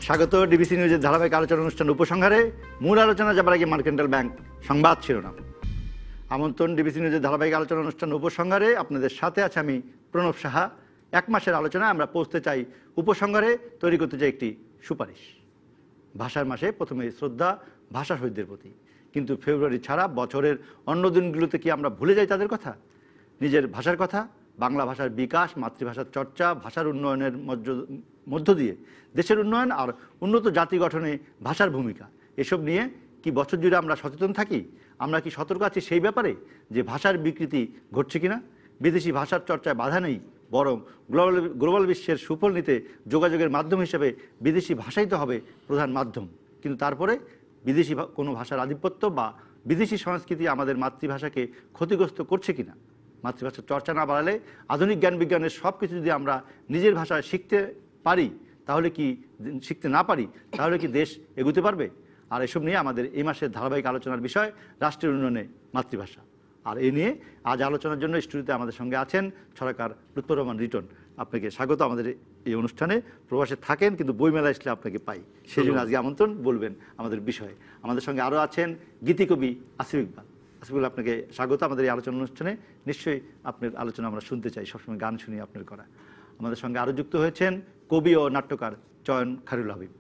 স্বাগত ডিবিসি নিউজের ধারাবাহিক আলোচনা অনুষ্ঠান উপসংহারে। মূল আলোচনা যাবার আগে মার্কেন্টাইল ব্যাংক সংবাদ শিরোনাম। আমন্ত্রণ ডিবিসি নিউজের ধারাবাহিক আলোচনা অনুষ্ঠান উপসংহারে। আপনাদের সাথে আছে আমি প্রণব সাহা। এক মাসের আলোচনায় আমরা পৌঁছতে চাই উপসংহারে, তৈরি করতে চাই একটি সুপারিশ। ভাষার মাসে প্রথমে শ্রদ্ধা ভাষা শহীদদের প্রতি, কিন্তু ফেব্রুয়ারি ছাড়া বছরের অন্য দিনগুলোতে কি আমরা ভুলে যাই তাদের কথা, নিজের ভাষার কথা? বাংলা ভাষার বিকাশ, মাতৃভাষার চর্চা, ভাষার উন্নয়নের মধ্য দিয়ে দেশের উন্নয়ন আর উন্নত জাতি গঠনে ভাষার ভূমিকা, এসব নিয়ে কি বছর জুড়ে আমরা সচেতন থাকি? আমরা কি সতর্ক আছি সেই ব্যাপারে যে ভাষার বিকৃতি ঘটছে কিনা? বিদেশি ভাষার চর্চায় বাধা নেই, বরং গ্লোবাল বিশ্বের সুফল নিতে যোগাযোগের মাধ্যম হিসেবে বিদেশি ভাষাই তো হবে প্রধান মাধ্যম। কিন্তু তারপরে বিদেশি কোনো ভাষার আধিপত্য বা বিদেশি সংস্কৃতি আমাদের মাতৃভাষাকে ক্ষতিগ্রস্ত করছে কিনা? মাতৃভাষার চর্চা না বাড়ালে আধুনিক জ্ঞান বিজ্ঞানের সব কিছু যদি আমরা নিজের ভাষায় শিখতে পারি, তাহলে কি শিখতে না পারি, তাহলে কি দেশ এগোতে পারবে? আর এসব নিয়ে আমাদের এই মাসের ধারাবাহিক আলোচনার বিষয় রাষ্ট্রের উন্নয়নে মাতৃভাষা। আর এ নিয়ে আজ আলোচনার জন্য স্টুডিওতে আমাদের সঙ্গে আছেন ছড়াকার লুৎফর রহমান রিটন। আপনাকে স্বাগত আমাদের এই অনুষ্ঠানে। প্রবাসে থাকেন কিন্তু বইমেলা আসলে আপনাকে পাই, সেই জন্য আজকে আমন্ত্রণ, বলবেন আমাদের বিষয়ে। আমাদের সঙ্গে আরও আছেন গীতিকবি আসিফ ইকবাল। আসিফ ইকবাল, আপনাকে স্বাগত আমাদের এই আলোচনা অনুষ্ঠানে। নিশ্চয়ই আপনার আলোচনা আমরা শুনতে চাই, সবসময় গান শুনি আপনার করা। আমাদের সঙ্গে আরও যুক্ত হয়েছেন কবি ও নাট্যকার চয়ন খায়রুল হাবিব।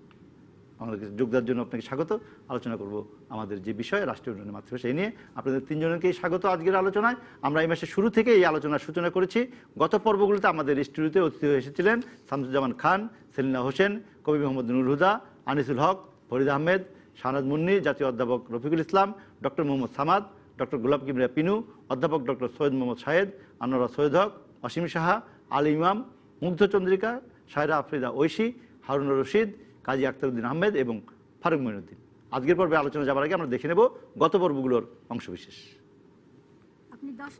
আমাদেরকে যোগদানের জন্য আপনাকে স্বাগত। আলোচনা করব আমাদের যে বিষয় রাষ্ট্রীয় উন্নয়নের মাতৃভাষা, এই নিয়ে আপনাদের তিনজনকেই স্বাগত আজকের আলোচনায়। আমরা এই মাসের শুরু থেকে এই আলোচনার সূচনা করেছি। গত পর্বগুলোতে আমাদের স্টুডিওতে অতিথি হয়ে এসেছিলেন শামসুজ্জামান খান, সেলিনা হোসেন, কবি মোহাম্মদ নুর হুদা, আনিসুল হক, ফরিদ আহমেদ, শাহনাজ মুন্নি, জাতীয় অধ্যাপক রফিকুল ইসলাম, ডক্টর মোহাম্মদ সামাদ, ডক্টর গোলাপ কিবরিয়া পিনু, অধ্যাপক ডক্টর সৈয়দ মোহাম্মদ শাহেদ, আনোয়ারা সৈয়দ হক, অসীম সাহা, আলী ইমাম, মুগ্ধ চন্দ্রিকা, সায়রা আফরিদা ঐশী, হারুনুর রশিদ, কাজী আখতারউদ্দিন আহমেদ এবং ফারুক মঈনুদ্দিন। আজকের পর্বে আলোচনা যাবার আগে আমরা দেখে নেব গত পর্বগুলোর অংশবিশেষ। আপনি 10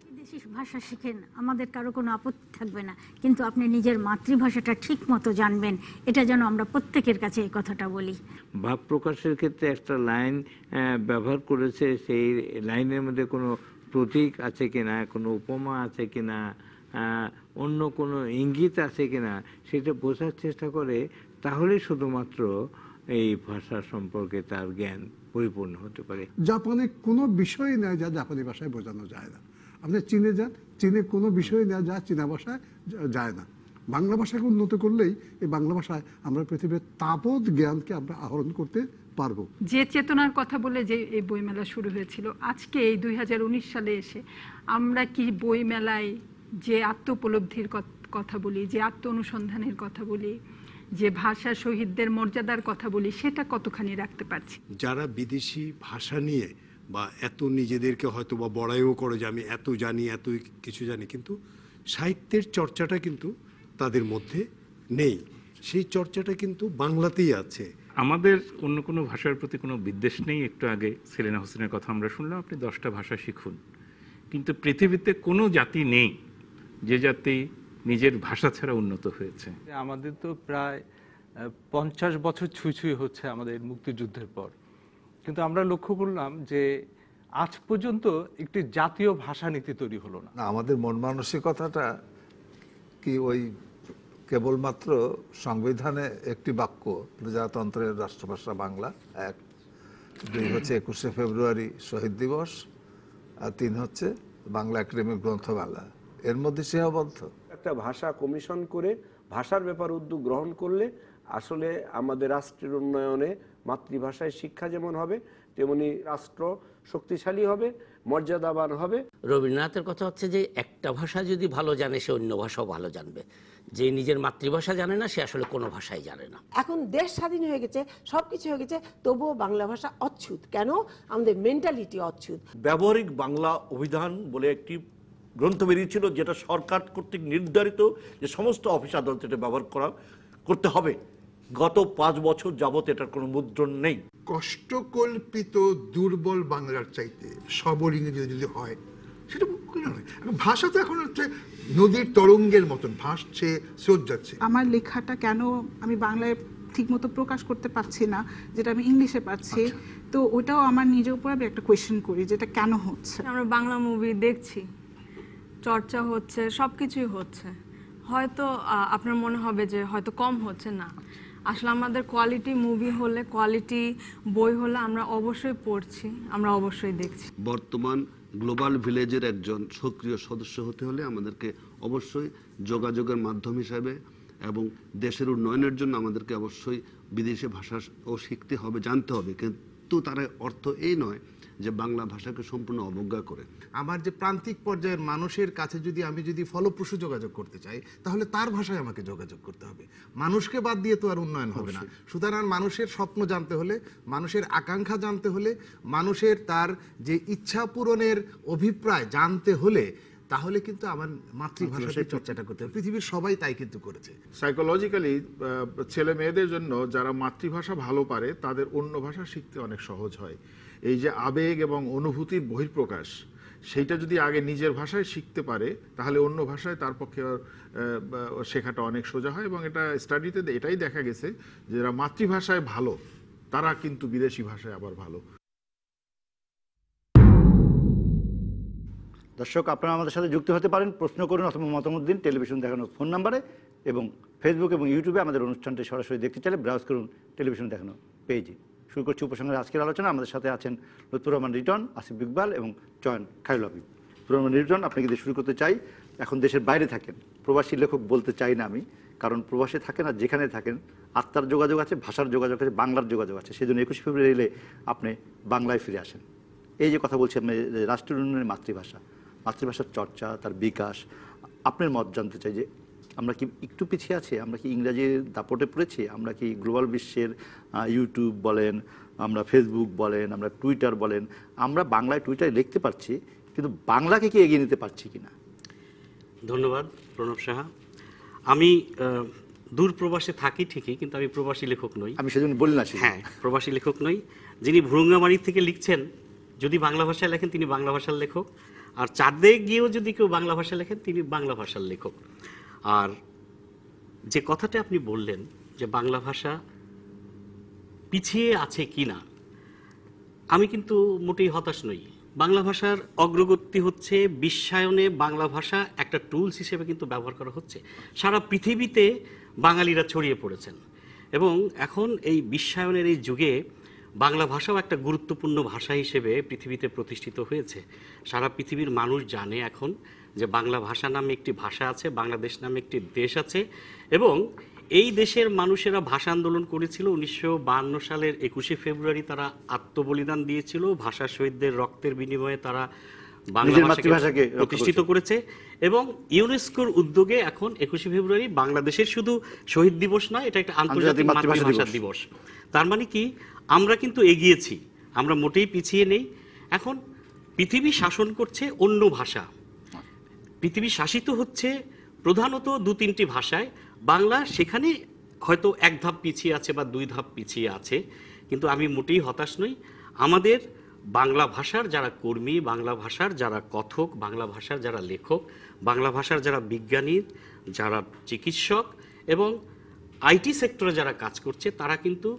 বিদেশি ভাষা শিখেন, আমাদের কারো কোনো আপত্তি থাকবে না, কিন্তু আপনি নিজের মাতৃভাষাটা ঠিক মতো জানবেন, এটা যেন আমরা প্রত্যেকের কাছে এই কথাটা বলি। ভাব প্রকাশের ক্ষেত্রে একটা লাইন ব্যবহার করেছে, সেই লাইনের মধ্যে কোনো প্রতীক আছে কিনা, কোনো উপমা আছে কিনা, অন্য কোনো ইঙ্গিত আছে কিনা, সেটা বোঝার চেষ্টা করে, তাহলে শুধুমাত্র এই ভাষা সম্পর্কে তার জ্ঞান পরিপূর্ণ হতে পারে। জাপানে কোনো বিষয় নেই যা জাপানি ভাষায় বোঝানো যায় না। আপনি চীনে যান, চীনে কোনো বিষয় নেই যা চীনা ভাষায় যায় না। বাংলা ভাষাকে উন্নত করলেই এই বাংলা ভাষায় আমরা পৃথিবীর তাবৎ জ্ঞানকে আমরা আহরণ করতে পারবো। যে চেতনার কথা বলে যে এই বইমেলা শুরু হয়েছিল, আজকে এই 2019 সালে এসে আমরা কি বইমেলায় যে আত্মোপলব্ধির কথা বলি, যে আত্ম অনুসন্ধানের কথা বলি, যে ভাষা শহীদদের মর্যাদার কথা বলি, সেটা কতখানি রাখতে পারছি? যারা বিদেশি ভাষা নিয়ে বা এত নিজেদেরকে হয়তো বা বড়াইও করে যে আমি এত জানি, এত কিছু জানি, কিন্তু সাহিত্যের চর্চাটা কিন্তু তাদের মধ্যে নেই। সেই চর্চাটা কিন্তু বাংলাতেই আছে। আমাদের অন্য কোনো ভাষার প্রতি কোনো বিদ্বেষ নেই। একটু আগে সেলিনা হোসেনের কথা আমরা শুনলাম, আপনি 10টা ভাষা শিখুন, কিন্তু পৃথিবীতে কোনো জাতি নেই যে জাতি নিজের ভাষা ছাড়া উন্নত হয়েছে। আমাদের তো প্রায় 50 বছর ছুঁই হচ্ছে আমাদের মুক্তিযুদ্ধের পর, কিন্তু আমরা লক্ষ্য করলাম যে আজ পর্যন্ত একটি জাতীয় ভাষা নীতি তৈরি হলো না। আমাদের মন মানসিকতাটা কি ওই কেবলমাত্র সংবিধানে একটি বাক্য, প্রজাতন্ত্রের রাষ্ট্রভাষা বাংলা, 1, 2 হচ্ছে 21শে ফেব্রুয়ারি শহীদ দিবস, আর 3 হচ্ছে বাংলা একাডেমিক গ্রন্থমেলা, এর মধ্যে সীমাবদ্ধ। একটা ভাষা কমিশন করে ভাষার ব্যাপার উদ্যোগ গ্রহণ করলে আসলে আমাদের রাষ্ট্রের উন্নয়নে মাতৃভাষায় শিক্ষা যেমন হবে, তেমনি রাষ্ট্র শক্তিশালী হবে, মর্যাদাবান হবে। রবীন্দ্রনাথের কথা হচ্ছে যে একটা ভাষা যদি ভালো জানে, সে অন্য ভাষাও ভালো জানবে। যে নিজের মাতৃভাষা জানে না, সে আসলে কোনো ভাষাই জানে না। এখন দেশ স্বাধীন হয়ে গেছে, সবকিছু হয়ে গেছে, তবুও বাংলা ভাষা অচ্ছুত কেন? আমাদের মেন্টালিটি অচ্ছুত। ব্যবহারিক বাংলা অভিধান বলে একটি গ্রন্থ বেরিয়েছিল, যেটা সরকার কর্তৃক নির্ধারিত যে সমস্ত অফিস আদালত এটা ব্যবহার করতে হবে। গত 5 বছর যাবত এটার কোনো মুদ্রণ নেই। কষ্টকল্পিত দুর্বল বাংলার চাইতে সবল ইংরেজি যদি হয়, সেটা নয়। ভাষা তো এখন হচ্ছে নদীর তরঙ্গের মতন ভাসছে, স্রোত যাচ্ছে। আমার লেখাটা কেন আমি বাংলায় ঠিকমতো প্রকাশ করতে পারছি না, যেটা আমি ইংলিশে পাচ্ছি, তো ওটাও আমার নিজের উপর আমি একটা কোয়েশ্চেন করি, যেটা কেন হচ্ছে। আমরা বাংলা মুভি দেখছি, চর্চা হচ্ছে, সবকিছুই হচ্ছে, হয়তো আপনার মনে হবে যে হয়তো কম হচ্ছে না, আসলে আমাদের কোয়ালিটি মুভি হলে, কোয়ালিটি বই হলে আমরা অবশ্যই পড়ছি, আমরা অবশ্যই দেখছি। বর্তমান গ্লোবাল ভিলেজের একজন সক্রিয় সদস্য হতে হলে আমাদেরকে অবশ্যই যোগাযোগের মাধ্যম হিসাবে এবং দেশের উন্নয়নের জন্য আমাদেরকে অবশ্যই বিদেশি ভাষাও শিখতে হবে, জানতে হবে, কিন্তু তার অর্থ এই নয় যে বাংলা ভাষাকে সম্পূর্ণ অবজ্ঞা করে। আমার যে প্রান্তিক পর্যায়ের মানুষের কাছে আমি যদি ফলপ্রসূ যোগাযোগ করতে চাই, তাহলে তার ভাষায় আমাকে যোগাযোগ করতে হবে। মানুষকে বাদ দিয়ে তো আর উন্নয়ন হবে না। সুতরাং মানুষের স্বপ্ন জানতে হলে, মানুষের আকাঙ্ক্ষা জানতে হলে, মানুষের তার যে ইচ্ছা পূরণের অভিপ্রায় জানতে হলে, তাহলে কিন্তু আমার মাতৃভাষার চর্চাটা করতে হবে। পৃথিবীর সবাই তাই কিন্তু করেছে। সাইকোলজিক্যালি ছেলে মেয়েদের জন্য যারা মাতৃভাষা ভালো পারে তাদের অন্য ভাষা শিখতে অনেক সহজ হয়। এই যে আবেগ এবং অনুভূতির বহিঃপ্রকাশ, সেইটা যদি আগে নিজের ভাষায় শিখতে পারে তাহলে অন্য ভাষায় তার পক্ষে শেখাটা অনেক সোজা হয়। এবং এটা স্টাডিতে এটাই দেখা গেছে যে যারা মাতৃভাষায় ভালো তারা কিন্তু বিদেশি ভাষায় আবার ভালো। দর্শক, আপনারা আমাদের সাথে যুক্ত হতে পারেন, প্রশ্ন করুন অথবা মতামত দিন টেলিভিশন দেখানো ফোন নাম্বারে, এবং ফেসবুক এবং ইউটিউবে আমাদের অনুষ্ঠানটি সরাসরি দেখতে চাইলে ব্রাউজ করুন টেলিভিশন দেখানো পেজে। শুরু করছি উপসংহারের আজকের আলোচনা। আমাদের সাথে আছেন লুৎফুর রহমান রিটন, আসিফ ইকবাল এবং চয়ন খায়রুল হাবিব। লুৎফুর রহমান রিটন, আপনাকে দিয়ে শুরু করতে চাই। এখন দেশের বাইরে থাকেন, প্রবাসী লেখক বলতে চাই না আমি, কারণ প্রবাসী থাকেন আর যেখানে থাকেন আত্মার যোগাযোগ আছে, ভাষার যোগাযোগ আছে, বাংলার যোগাযোগ আছে। সেই জন্য 21 ফেব্রুয়ারি এলে আপনি বাংলায় ফিরে আসেন। এই যে কথা বলছি, আপনি রাষ্ট্রের উন্নয়নের মাতৃভাষা, মাতৃভাষার চর্চা, তার বিকাশ, আপনার মত জানতে চাই যে আমরা কি একটু পিছিয়ে আছি? আমরা কি ইংরাজির দাপটে পড়েছি? আমরা কি গ্লোবাল বিশ্বের ইউটিউব বলেন, আমরা ফেসবুক বলেন, আমরা টুইটার বলেন, আমরা বাংলায় টুইটারে লিখতে পারছি, কিন্তু বাংলাকে কি এগিয়ে নিতে পারছি কিনা? ধন্যবাদ প্রণব সাহা। আমি দূর প্রবাসে থাকি ঠিকই, কিন্তু আমি প্রবাসী লেখক নই। আমি সেজন্য বলি না। হ্যাঁ, প্রবাসী লেখক নই। যিনি ভুরুঙ্গামারি থেকে লিখছেন, যদি বাংলা ভাষায় লেখেন তিনি বাংলা ভাষার লেখক, আর চাঁদে গিয়েও যদি কেউ বাংলা ভাষা লেখেন তিনি বাংলা ভাষার লেখক। আর যে কথাটা আপনি বললেন যে বাংলা ভাষা পিছিয়ে আছে কিনা, আমি কিন্তু মোটেই হতাশ নই। বাংলা ভাষার অগ্রগতি হচ্ছে, বিশ্বায়নে বাংলা ভাষা একটা টুলস হিসেবে কিন্তু ব্যবহার করা হচ্ছে। সারা পৃথিবীতে বাঙালিরা ছড়িয়ে পড়েছেন এবং এখন এই বিশ্বায়নের এই যুগে বাংলা ভাষাও একটা গুরুত্বপূর্ণ ভাষা হিসেবে পৃথিবীতে প্রতিষ্ঠিত হয়েছে। সারা পৃথিবীর মানুষ জানে এখন যে বাংলা ভাষা নামে একটি ভাষা আছে, বাংলাদেশ নামে একটি দেশ আছে, এবং এই দেশের মানুষেরা ভাষা আন্দোলন করেছিল। 1952 সালের 21 ফেব্রুয়ারি তারা আত্মবলিদান দিয়েছিল। ভাষা শহীদদের রক্তের বিনিময়ে তারা বাংলা ভাষাকে প্রতিষ্ঠিত করেছে এবং ইউনেস্কোর উদ্যোগে এখন 21 ফেব্রুয়ারি বাংলাদেশের শুধু শহীদ দিবস নয়, এটা একটা আন্তর্জাতিক মাতৃভাষা দিবস। তার মানে কি, আমরা কিন্তু এগিয়েছি, আমরা মোটেই পিছিয়ে নেই। এখন পৃথিবী শাসন করছে অন্য ভাষা, পৃথিবী শাসিত হচ্ছে প্রধানত 2-3টি ভাষায়। বাংলা সেখানে হয়তো 1 ধাপ পিছিয়ে আছে বা 2 ধাপ পিছিয়ে আছে, কিন্তু আমি মোটেই হতাশ নই। আমাদের বাংলা ভাষার যারা কর্মী, বাংলা ভাষার যারা কথক, বাংলা ভাষার যারা লেখক, বাংলা ভাষার যারা বিজ্ঞানী, যারা চিকিৎসক এবং আইটি সেক্টরে যারা কাজ করছে, তারা কিন্তু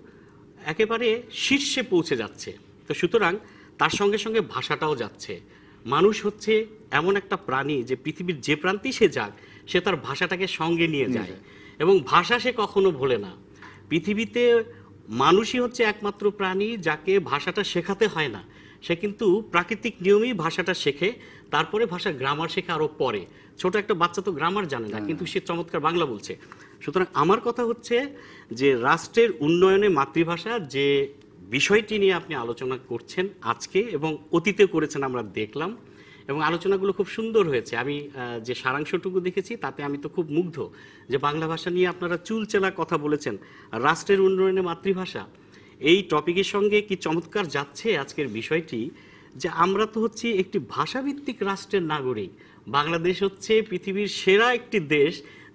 একেবারে শীর্ষে পৌঁছে যাচ্ছে। তো সুতরাং তার সঙ্গে সঙ্গে ভাষাটাও যাচ্ছে। মানুষ হচ্ছে এমন একটা প্রাণী যে পৃথিবীর যে প্রান্তেই সে যাক, সে তার ভাষাটাকে সঙ্গে নিয়ে যায় এবং ভাষা সে কখনো ভোলে না। পৃথিবীতে মানুষই হচ্ছে একমাত্র প্রাণী যাকে ভাষাটা শেখাতে হয় না, সে কিন্তু প্রাকৃতিক নিয়মেই ভাষাটা শেখে, তারপরে ভাষার গ্রামার শেখে আরও পরে। ছোট একটা বাচ্চা তো গ্রামার জানে না, কিন্তু সে চমৎকার বাংলা বলছে। সুতরাং আমার কথা হচ্ছে যে রাষ্ট্রের উন্নয়নে মাতৃভাষা যে বিষয়টি নিয়ে আপনি আলোচনা করছেন আজকে এবং অতীতে করেছেন আমরা দেখলাম, এবং আলোচনাগুলো খুব সুন্দর হয়েছে। আমি যে সারাংশটুকু দেখেছি তাতে আমি তো খুব মুগ্ধ যে বাংলা ভাষা নিয়ে আপনারা চুলচেলা কথা বলেছেন। রাষ্ট্রের উন্নয়নে মাতৃভাষা এই টপিকের সঙ্গে কি চমৎকার যাচ্ছে আজকের বিষয়টি, যে আমরা তো হচ্ছে একটি ভাষাভিত্তিক রাষ্ট্রের নাগরিক। বাংলাদেশ হচ্ছে পৃথিবীর সেরা একটি দেশ,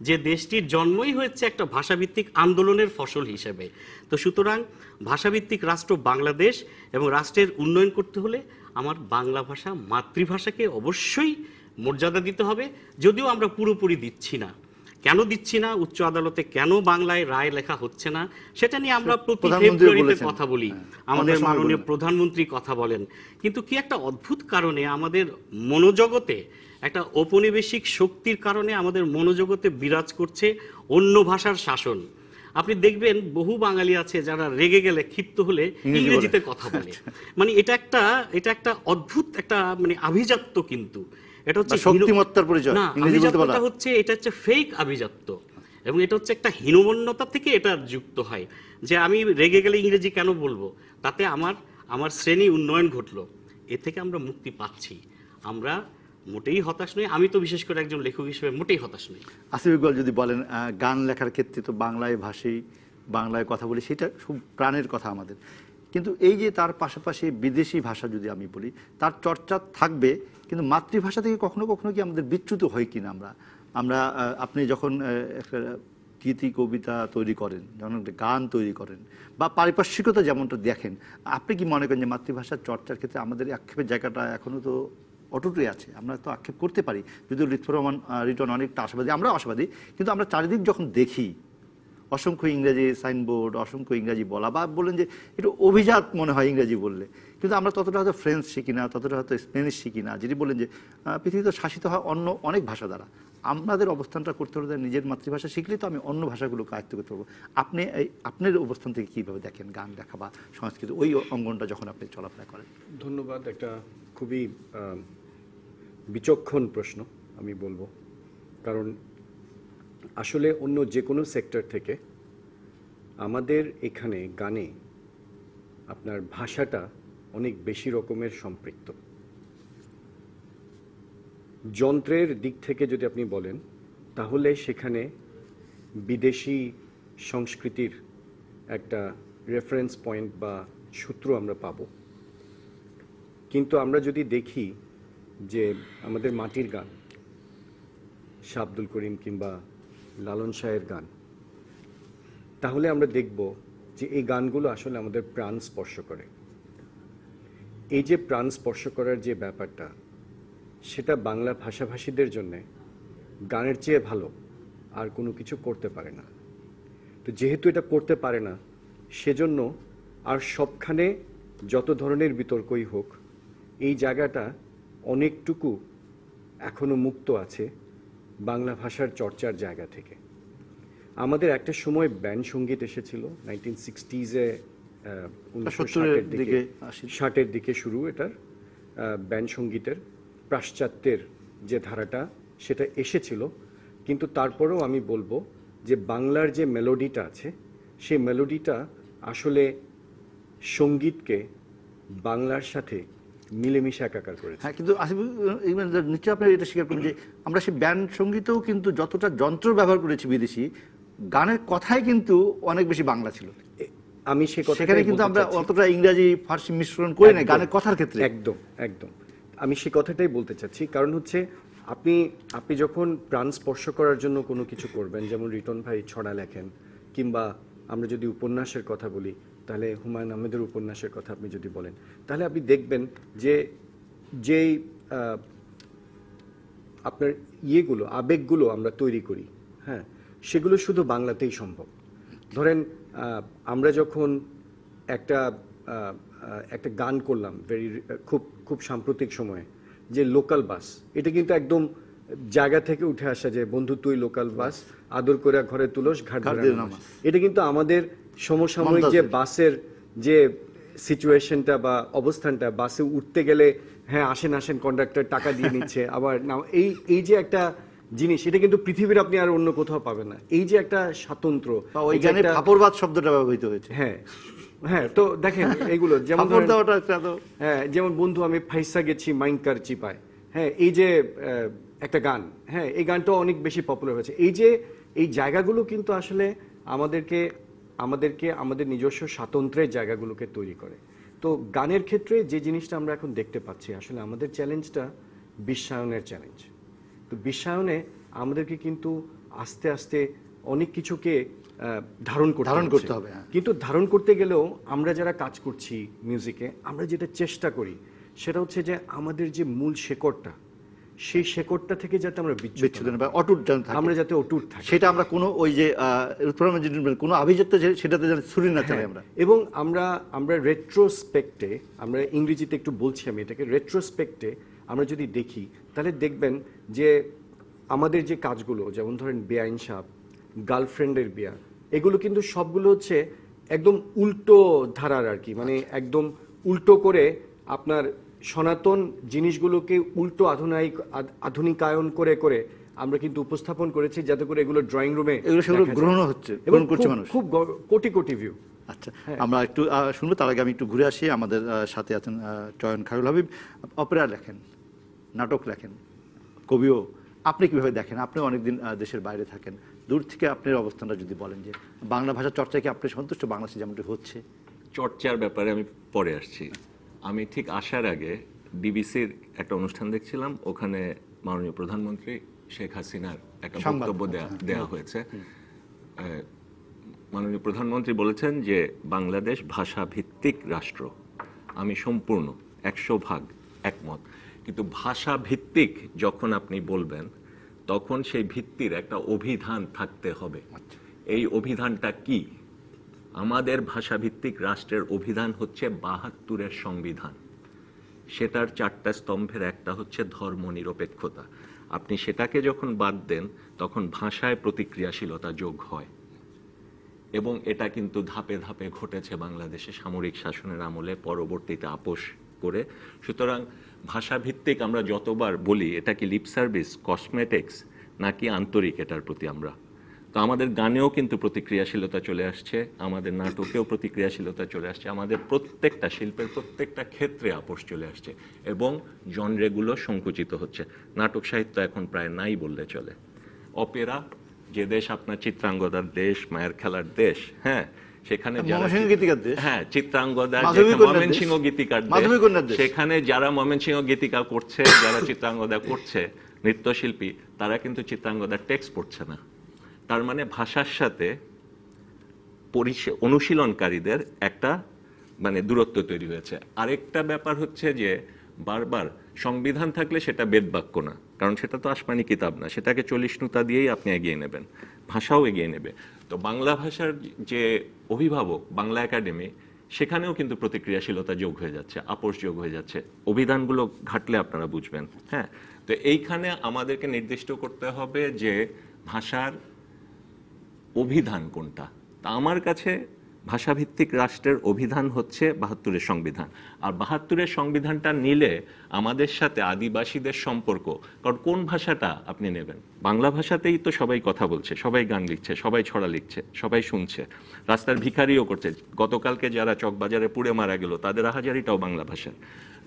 যে দেশটির জন্মই হয়েছে একটা ভাষাভিত্তিক আন্দোলনের ফসল হিসেবে। তো সুতরাং ভাষাভিত্তিক রাষ্ট্র বাংলাদেশ, এবং রাষ্ট্রের উন্নয়ন করতে হলে আমার বাংলা ভাষা মাতৃভাষাকে অবশ্যই মর্যাদা দিতে হবে, যদিও আমরা পুরোপুরি দিচ্ছি না। কেন দিচ্ছি না, উচ্চ আদালতে কেন বাংলায় রায় লেখা হচ্ছে না, সেটা নিয়ে আমরা প্রতি ফেব্রুয়ারিতে কথা বলি, আমাদের মাননীয় প্রধানমন্ত্রী কথা বলেন, কিন্তু কি একটা অদ্ভুত কারণে আমাদের মনোজগতে একটা ঔপনিবেশিক শক্তির কারণে আমাদের মনোজগতে বিরাজ করছে অন্য ভাষার শাসন। আপনি দেখবেন বহু বাঙালি আছে যারা রেগে গেলে, ক্ষিপ্ত হলে ইংরেজিতে কথা বলে। মানে এটা একটা অদ্ভুত একটা মানে আভিজাত্য, কিন্তু এটা হচ্ছে শক্তিমত্তার পরিচয়। না, আভিজাত্যটা হচ্ছে, এটা হচ্ছে ফেক আভিজাত্য, এবং এটা হচ্ছে একটা হীনমন্যতা থেকে এটা যুক্ত হয় যে আমি রেগে গেলে ইংরেজি কেন বলবো, তাতে আমার শ্রেণী উন্নয়ন ঘটলো। এ থেকে আমরা মুক্তি পাচ্ছি। আমরা মোটেই হতাশ নই, আমি তো বিশেষ করে একজন লেখক হিসেবে মোটেই হতাশ নই। আসিফ ইকবাল, যদি বলেন গান লেখার ক্ষেত্রে তো বাংলায় ভাষী, বাংলায় কথা বলি, সেটা খুব প্রাণের কথা আমাদের, কিন্তু এই যে তার পাশাপাশি বিদেশি ভাষা যদি আমি বলি, তার চর্চা থাকবে, কিন্তু মাতৃভাষা থেকে কখনো কখনো কি আমাদের বিচ্যুত হয় কিনা আমরা আপনি যখন একটা গীতি কবিতা তৈরি করেন, যখন একটা গান তৈরি করেন, বা পারিপার্শ্বিকতা যেমনটা দেখেন, আপনি কি মনে করেন যে মাতৃভাষার চর্চার ক্ষেত্রে আমাদের আক্ষেপের জায়গাটা এখনো তো অটুটুই আছে? আমরা তো আক্ষেপ করতে পারি, যদিও রিটন অনেকটা আশাবাদী, আমরাও আশাবাদী, কিন্তু আমরা চারিদিক যখন দেখি অসংখ্য ইংরেজি সাইনবোর্ড, অসংখ্য ইংরেজি বলা, বা বললেন যে একটু অভিজাত মনে হয় ইংরেজি বললে, কিন্তু আমরা ততটা হয়তো ফ্রেঞ্চ শিখি না, ততটা হয়তো স্প্যানিশ শিখি না। যেটি বললেন যে পৃথিবীতে শাসিত হয় অন্য অনেক ভাষা দ্বারা, আমাদের অবস্থানটা করতে হলে নিজের মাতৃভাষা শিখলেই তো আমি অন্য ভাষাগুলোকে আয়ত্ত করতে পারবো। আপনি আপনার অবস্থান থেকে কীভাবে দেখেন গান লেখা বা সংস্কৃতি, ওই অঙ্গনটা যখন আপনি চলাফেরা করেন? ধন্যবাদ। একটা খুবই বিচক্ষণ প্রশ্ন আমি বলবো, কারণ আসলে অন্য যে কোনো সেক্টর থেকে আমাদের এখানে গানে আপনার ভাষাটা অনেক বেশি রকমের সম্পৃক্ত। যন্ত্রের দিক থেকে যদি আপনি বলেন, তাহলে সেখানে বিদেশি সংস্কৃতির একটা রেফারেন্স পয়েন্ট বা সূত্র আমরা পাব। কিন্তু আমরা যদি দেখি যে আমাদের মাটির গান, শাহ আব্দুল করিম কিংবা লালন শাহের গান, তাহলে আমরা দেখব যে এই গানগুলো আসলে আমাদের প্রাণ স্পর্শ করে। এই যে প্রাণ স্পর্শ করার যে ব্যাপারটা, সেটা বাংলা ভাষাভাষীদের জন্যে গানের চেয়ে ভালো আর কোনো কিছু করতে পারে না। তো যেহেতু এটা করতে পারে না, সেজন্য আর সবখানে যত ধরনের বিতর্কই হোক, এই জায়গাটা অনেকটুকু এখনো মুক্ত আছে বাংলা ভাষার চর্চার জায়গা থেকে। আমাদের একটা সময় ব্যান্ড সঙ্গীত এসেছিল 1960s-এ, 1960-এর দিকে শুরু এটার ব্যান্ড সঙ্গীতের, পাশ্চাত্যের যে ধারাটা সেটা এসেছিল। কিন্তু তারপরেও আমি বলবো যে বাংলার যে মেলোডিটা আছে, সেই মেলোডিটা আসলে সঙ্গীতকে বাংলার সাথে মিলেমিশে একাকার করেছে। হ্যাঁ, কিন্তু নিশ্চয়ই আপনি এটা স্বীকার করেন যে আমরা সেই ব্যান্ড সঙ্গীতেও কিন্তু যতটা যন্ত্র ব্যবহার করেছি বিদেশি, গানের কথাই কিন্তু অনেক বেশি বাংলা ছিল। আমি সেখানে কিন্তু আমরা অতটা ইংরেজি ফার্সি মিশ্রণ করি না গানের কথার ক্ষেত্রে। একদম একদম আমি সে কথাটাই বলতে চাচ্ছি। কারণ হচ্ছে আপনি যখন প্রাণ স্পর্শ করার জন্য কোনো কিছু করবেন, যেমন রিটন ভাই ছড়া লেখেন, কিংবা আমরা যদি উপন্যাসের কথা বলি, তাহলে হুমায়ুন আহমেদের উপন্যাসের কথা আপনি যদি বলেন, তাহলে আপনি দেখবেন যে যেই আপনার ইয়েগুলো, আবেগগুলো আমরা তৈরি করি, হ্যাঁ, সেগুলো শুধু বাংলাতেই সম্ভব। ধরেন আমরা যখন একটা গান করলাম খুব সাম্প্রতিক সময়ে, যে লোকাল বাস, এটা কিন্তু একদম জায়গা থেকে উঠে আসা, যে বন্ধু তুই লোকাল বাস, আদর করে ঘরে তুলস ঘাট ধরে নামাস। এটা কিন্তু আমাদের সমসাময়িক যে বাসের যে সিচুয়েশনটা বা অবস্থানটা, বাসে উঠতে গেলে হ্যাঁ আসেন আসেন কন্ডাক্টর টাকা দিয়ে নিচ্ছে, আবার না, এই যে একটা জিনিস, এটা কিন্তু পৃথিবীর আপনি আর অন্য কোথাও পাবেন না। এই যে একটা স্বাতন্ত্র, ওই গানে ফাপড়বাদ শব্দটা ব্যবহৃত হয়েছে। হ্যাঁ হ্যাঁ, তো দেখেন এইগুলো, যেমন হ্যাঁ, যেমন বন্ধু আমি ফাইসা গেছি মাইনকার চিপায়, হ্যাঁ, এই যে একটা গান, হ্যাঁ, এই গানটা অনেক বেশি পপুলার হয়েছে। এই জায়গাগুলো কিন্তু আসলে আমাদেরকে আমাদের নিজস্ব স্বাতন্ত্র্যের জায়গাগুলোকে তৈরি করে। তো গানের ক্ষেত্রে যে জিনিসটা আমরা এখন দেখতে পাচ্ছি, আসলে আমাদের চ্যালেঞ্জটা বিশ্বায়নের চ্যালেঞ্জ। তো বিশ্বায়নে আমাদেরকে কিন্তু আস্তে আস্তে অনেক কিছুকে ধারণ করতে হবে। কিন্তু ধারণ করতে গেলেও আমরা যারা কাজ করছি মিউজিকে, আমরা যেটা চেষ্টা করি সেটা হচ্ছে যে আমাদের যে মূল শেকড়টা, সেই শেকড়টা থেকে যাতে আমরা বিচ্যুত না, অটুট আমরা যাতে অটুট থাকি, সেটা আমরা কোনো ওই যে কোনো আভিজাত্য সেটাতে যেন ছুরি না চালাই আমরা। এবং আমরা রেট্রোস্পেক্টে, আমরা ইংরেজিতে একটু বলছি, আমি এটাকে রেট্রোস্পেক্টে, আমরা যদি দেখি তাহলে দেখবেন যে আমাদের যে কাজগুলো, যেমন ধরেন বেআইন সাপ, গার্লফ্রেন্ডের বিয়া, এগুলো কিন্তু সবগুলো হচ্ছে একদম উল্টো ধারার আর কি, মানে একদম উল্টো করে আপনার সনাতন জিনিসগুলোকে উল্টো আধুনিকায়ন করে করে আমরা কিন্তু উপস্থাপন করেছি, যাতে করে এগুলো ড্রয়িং রুমে সেগুলো গ্রহণ হচ্ছে, গ্রহণ করছে মানুষ, খুব কোটি কোটি ভিউ। আচ্ছা, আমরা একটু শুনবো, তার আগে আমি একটু ঘুরে আসি। আমাদের সাথে আছেন চয়ন খায়রুল হাবিব, অপেরা লেখেন, নাটক লেখেন, কবিও। আপনি কিভাবে দেখেন? আপনি অনেকদিন দেশের বাইরে থাকেন, দূর থেকে আপনার অবস্থানটা যদি বলেন যে বাংলা ভাষার চর্চায় কি আপনি সন্তুষ্ট বাংলাদেশে যেমনটি হচ্ছে? চর্চার ব্যাপারে আমি পরে আসছি। আমি ঠিক আসার আগে ডিবিসির একটা অনুষ্ঠান দেখছিলাম, ওখানে মাননীয় প্রধানমন্ত্রী শেখ হাসিনার একটা বক্তব্য দেওয়া হয়েছে। মাননীয় প্রধানমন্ত্রী বলেছেন যে বাংলাদেশ ভাষা ভিত্তিক রাষ্ট্র। আমি সম্পূর্ণ 100% একমত, কিন্তু ভাষা ভিত্তিক যখন আপনি বলবেন তখন সেই ভিত্তির একটা অভিধান থাকতে হবে। এই অভিধানটা কি? আমাদের ভাষাভিত্তিক রাষ্ট্রের অভিধান হচ্ছে 72-এর সংবিধান। সেটার 4টা স্তম্ভের একটা হচ্ছে ধর্মনিরপেক্ষতা। আপনি সেটাকে যখন বাদ দেন তখন ভাষায় প্রতিক্রিয়াশীলতা যোগ হয়, এবং এটা কিন্তু ধাপে ধাপে ঘটেছে বাংলাদেশে সামরিক শাসনের আমলে, পরবর্তীতে আপোষ করে। সুতরাং ভাষাভিত্তিক আমরা যতবার বলি, এটা কি লিপ সার্ভিস, কসমেটিক্স, নাকি আন্তরিক এটার প্রতি আমরা? তো আমাদের গানেও কিন্তু প্রতিক্রিয়াশীলতা চলে আসছে, আমাদের নাটকেও প্রতিক্রিয়াশীলতা চলে আসছে, আমাদের প্রত্যেকটা শিল্পের প্রত্যেকটা ক্ষেত্রে আপোষ চলে আসছে, এবং জনরেগুলো সংকুচিত হচ্ছে। নাটক সাহিত্য এখন প্রায় নাই বললে চলে। অপেরা, যে দেশ আপনার চিত্রাঙ্গদার দেশ, মায়ের খেলার দেশ, হ্যাঁ, সেখানে হ্যাঁ চিত্রাঙ্গদার, ময়মনসিংহ গীতিকার দেশ, সেখানে যারা ময়মনসিংহ গীতিকা করছে, যারা চিত্রাঙ্গদা করছে, নৃত্যশিল্পী, তারা কিন্তু চিত্রাঙ্গদার টেক্সট পড়ছে না। তার মানে ভাষার সাথে অনুশীলনকারীদের একটা মানে দূরত্ব তৈরি হয়েছে। আরেকটা ব্যাপার হচ্ছে যে বারবার সংবিধান থাকলে সেটা বেদবাক্য না, কারণ সেটা তো আসমানি কিতাব না, সেটাকে 40 নুতা দিয়েই আপনি এগিয়ে নেবেন, ভাষাও এগিয়ে নেবে। তো বাংলা ভাষার যে অভিভাবক বাংলা একাডেমি, সেখানেও কিন্তু প্রতিক্রিয়াশীলতা যোগ হয়ে যাচ্ছে, আপোষ যোগ হয়ে যাচ্ছে। অভিধানগুলো ঘাটলে আপনারা বুঝবেন। হ্যাঁ, তো এইখানে আমাদেরকে নির্দিষ্ট করতে হবে যে ভাষার অভিধান কোনটা। তা আমার কাছে ভাষাভিত্তিক রাষ্ট্রের অভিধান হচ্ছে 72-এর সংবিধান। আর 72-এর সংবিধানটা নিলে আমাদের সাথে আদিবাসীদের সম্পর্ক, কারণ কোন ভাষাটা আপনি নেবেন? বাংলা ভাষাতেই তো সবাই কথা বলছে, সবাই গান লিখছে, সবাই ছড়া লিখছে, সবাই শুনছে, রাস্তার ভিখারিও করছে। গতকালকে যারা চকবাজারে পুড়ে মারা গেল, তাদের আহাজারিটাও বাংলা ভাষার।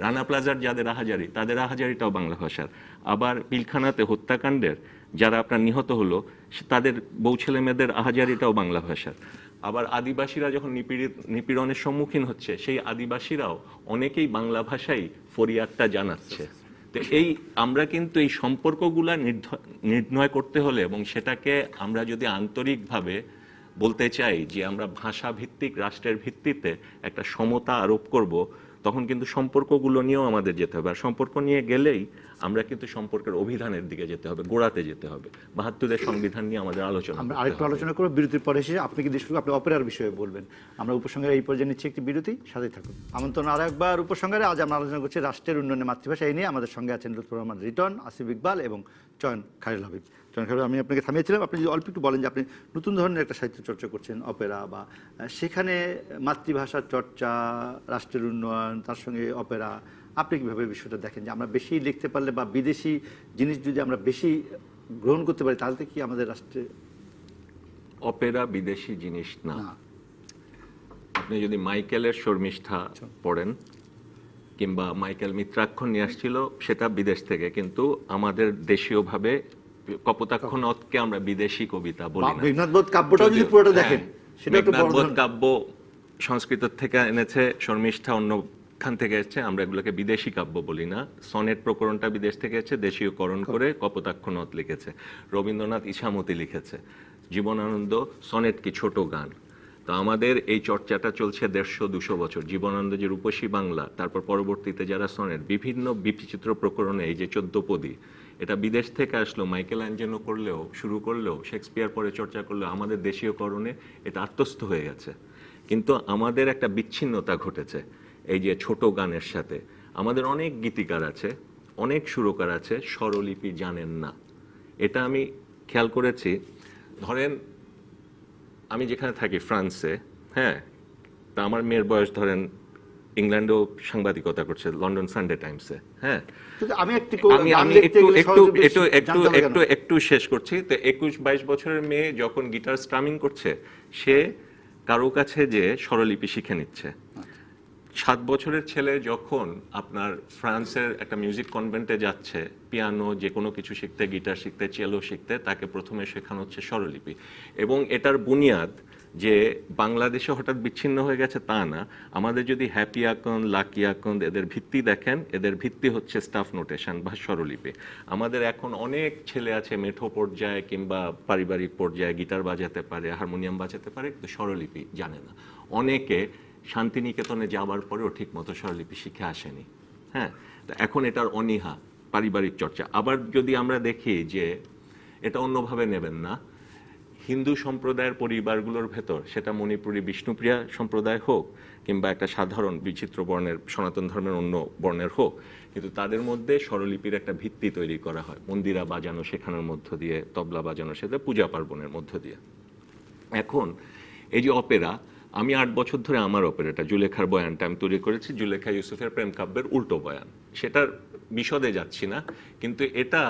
রানা প্লাজার যাদের আহাজারি, তাদের আহাজারিটাও বাংলা ভাষার। আবার পিলখানাতে হত্যাকাণ্ডের যারা আপনার নিহত হলো, তাদের বউ ছেলে মেয়েদের আহাজারিটাও বাংলা ভাষার। আবার আদিবাসীরা যখন নিপীড়নের সম্মুখীন হচ্ছে, সেই আদিবাসীরাও অনেকেই বাংলা ভাষায় ফরিয়াদটা জানাচ্ছে। তো এই আমরা কিন্তু এই সম্পর্কগুলা নির্ণয় করতে হলে, এবং সেটাকে আমরা যদি আন্তরিকভাবে বলতে চাই যে আমরা ভাষা ভিত্তিক রাষ্ট্রের ভিত্তিতে একটা সমতা আরোপ করব, তখন কিন্তু সম্পর্কগুলো নিয়েও আমাদের যেতে হবে। আর সম্পর্ক নিয়ে গেলেই আমরা কিন্তু সম্পর্কের অভিধানের দিকে যেতে হবে, গোড়াতে যেতে হবে। 72-এর সংবিধান নিয়ে আমাদের আলোচনা, আমরা আরেকটু আলোচনা করব বিরতির পরে এসে। আপনি কি দেশে আপনি অপেরার বিষয়ে বলবেন? আমরা উপসংহারে এই পর্যায়ে নিচ্ছি একটি বিরতি, সাথে থাকুন। আমন্ত্রণ আরেকবার উপসংহারে। আজ আমরা আলোচনা করছি রাষ্ট্রের উন্নয়নে মাতৃভাষা। এই নিয়ে আমাদের সঙ্গে আছেন লুৎফর রহমান রিটন, আসিফ ইকবাল এবং চয়ন খায়রুল হাবিব। চয়ন খায়রুল, আমি আপনাকে থামিয়েছিলাম, আপনি যদি অল্প একটু বলেন যে আপনি নতুন ধরনের একটা সাহিত্য চর্চা করছেন, অপেরা, বা সেখানে মাতৃভাষার চর্চা, রাষ্ট্রের উন্নয়ন, তার সঙ্গে অপেরা, আপনি কীভাবে বিষয়টা দেখেন যে আমরা বেশি লিখতে পারলে বা বিদেশি জিনিস যদি আমরা বেশি গ্রহণ করতে পারি, তাহলে কি আমাদের রাষ্ট্রে? অপেরা বিদেশি জিনিস না। আপনি যদি মাইকেলের শর্মিষ্ঠা পড়েন, কিংবা মাইকেল মিত্রাক্ষর নিয়ে আসছিল, সেটা বিদেশ থেকে, কিন্তু আমাদের দেশীয়ভাবে কপোতাক্ষনকে আমরা বিদেশি কবিতা বলি না। মেঘনাদবধ কাব্যটা যদি পুরোটা দেখেন, সেটা একটু মেঘনাদবধ কাব্য সংস্কৃত থেকে এনেছে, শর্মিষ্ঠা অন্য খান থেকে এসেছে, আমরা এগুলোকে বিদেশি কাব্য বলি না। সনেট প্রকরণটা বিদেশ থেকে এসেছে, দেশীয়করণ করে কপোতাক্ষ নদ লিখেছে। রবীন্দ্রনাথ ইছামতি লিখেছে। জীবনানন্দ সনেট কি ছোট গান। তো আমাদের এই চর্চাটা চলছে 150-200 বছর। জীবনানন্দ যে রূপসী বাংলা, তারপর পরবর্তীতে যারা সনেট, বিভিন্ন বিচিত্র প্রকরণে এই যে 14 পদী, এটা বিদেশ থেকে আসলো। মাইকেল অ্যাঞ্জেলো করলেও, শুরু করলেও, শেক্সপিয়ার পরে চর্চা করলেও, আমাদের দেশীয়করণে এটা আত্মস্থ হয়ে গেছে। কিন্তু আমাদের একটা বিচ্ছিন্নতা ঘটেছে এই যে ছোট গানের সাথে। আমাদের অনেক গীতিকার আছে, অনেক সুরকার আছে স্বরলিপি জানেন না। এটা আমি খেয়াল করেছি। ধরেন আমি যেখানে থাকি ফ্রান্সে, হ্যাঁ, তা আমার মেয়ের বয়স ধরেন ইংল্যান্ডেও সাংবাদিকতা করছে, লন্ডন সানডে টাইমসে, হ্যাঁ। আমি একটু শেষ করছি। তো 21-22 বছরের মেয়ে যখন গিটার স্ট্রামিং করছে, সে কারো কাছে যে স্বরলিপি শিখে নিচ্ছে। 7 বছরের ছেলে যখন আপনার ফ্রান্সের একটা মিউজিক কনভেন্টে যাচ্ছে পিয়ানো যে কোনো কিছু শিখতে, গিটার শিখতে, চেলো শিখতে, তাকে প্রথমে শেখানো হচ্ছে স্বরলিপি। এবং এটার বুনিয়াদ যে বাংলাদেশে হঠাৎ বিচ্ছিন্ন হয়ে গেছে তা না। আমাদের যদি হ্যাপি আকন্দ, লাকি আকন্দ এদের ভিত্তি দেখেন, এদের ভিত্তি হচ্ছে স্টাফ নোটেশন বা স্বরলিপি। আমাদের এখন অনেক ছেলে আছে মেঠো পর্যায়ে কিংবা পারিবারিক পর্যায়ে গিটার বাজাতে পারে, হারমোনিয়াম বাজাতে পারে, কিন্তু স্বরলিপি জানে না। অনেকে শান্তিনিকেতনে যাবার পরেও ঠিক মতো স্বরলিপি শিখে আসেনি, হ্যাঁ। এখন এটার অনীহা, পারিবারিক চর্চা। আবার যদি আমরা দেখি যে এটা অন্যভাবে নেবেন না, হিন্দু সম্প্রদায়ের পরিবারগুলোর ভেতর, সেটা মণিপুরী বিষ্ণুপ্রিয়া সম্প্রদায় হোক কিংবা একটা সাধারণ বিচিত্র বর্ণের সনাতন ধর্মের অন্য বর্ণের হোক, কিন্তু তাদের মধ্যে স্বরলিপির একটা ভিত্তি তৈরি করা হয় মন্দিরা বাজানো শেখানোর মধ্য দিয়ে, তবলা বাজানোর সাথে পূজা পার্বণের মধ্য দিয়ে। এখন এই যে অপেরা, আমি 8 বছর ধরে আমার অপেরাটা জুলেখার বয়ানটা আমি তৈরি করেছি, জুলেখা ইউসুফের প্রেম কাব্যের উল্টো বয়ান। সেটার বিশদে যাচ্ছি না, কিন্তু এটা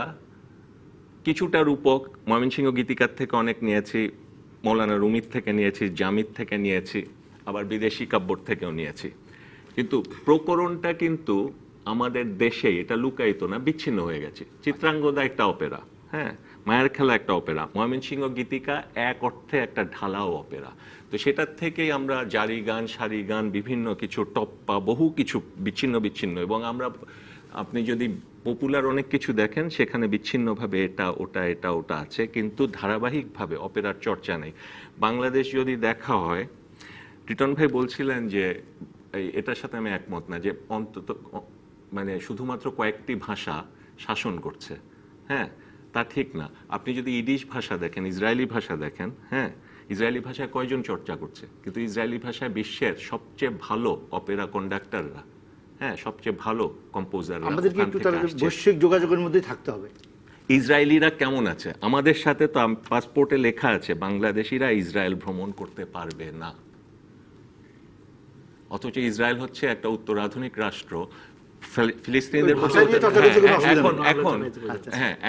কিছুটা রূপক ময়মনসিংহ গীতিকার থেকে অনেক নিয়েছি, মৌলানা রুমির থেকে নিয়েছি, জামিদ থেকে নিয়েছি, আবার বিদেশি কাব্যর থেকেও নিয়েছি। কিন্তু প্রকরণটা কিন্তু আমাদের দেশে এটা লুকায়িত না, বিচ্ছিন্ন হয়ে গেছে। চিত্রাঙ্গদা একটা অপেরা, হ্যাঁ, মায়ের খেলা একটা অপেরা, ময়মনসিংহ গীতিকা এক অর্থে একটা ঢালাও অপেরা। তো সেটার থেকেই আমরা জারি গান, সারি গান, বিভিন্ন কিছু টপ্পা, বহু কিছু বিচ্ছিন্ন বিচ্ছিন্ন। এবং আমরা, আপনি যদি পপুলার অনেক কিছু দেখেন সেখানে বিচ্ছিন্নভাবে এটা ওটা এটা ওটা আছে, কিন্তু ধারাবাহিকভাবে অপেরার চর্চা নেই। বাংলাদেশ যদি দেখা হয়, টিটন ভাই বলছিলেন যে এটার সাথে আমি একমত না যে অন্তত মানে শুধুমাত্র কয়েকটি ভাষা শাসন করছে, হ্যাঁ, তা ঠিক না। আপনি যদি ইডিশ ভাষা দেখেন, ইসরায়েলি ভাষা দেখেন, হ্যাঁ, ইসরায়েলি ভাষায় কয়জন চর্চা করছে? কিন্তু ইসরায়েলি ভাষায় বিশ্বের সবচেয়ে ভালো অপেরা কন্ডাক্টররা, হ্যাঁ, সবচেয়ে ভালো কম্পোজাররা। আমাদেরকে একটু বৈশ্বিক যোগাযোগের মধ্যে থাকতে হবে। ইসরায়েলিরা কেমন আছে? আমাদের সাথে তো পাসপোর্টে লেখা আছে বাংলাদেশিরা ইসরায়েল ভ্রমণ করতে পারবে না, অথচ ইসরায়েল হচ্ছে একটা উত্তরাধুনিক রাষ্ট্র। ফিলিস্তিনিদের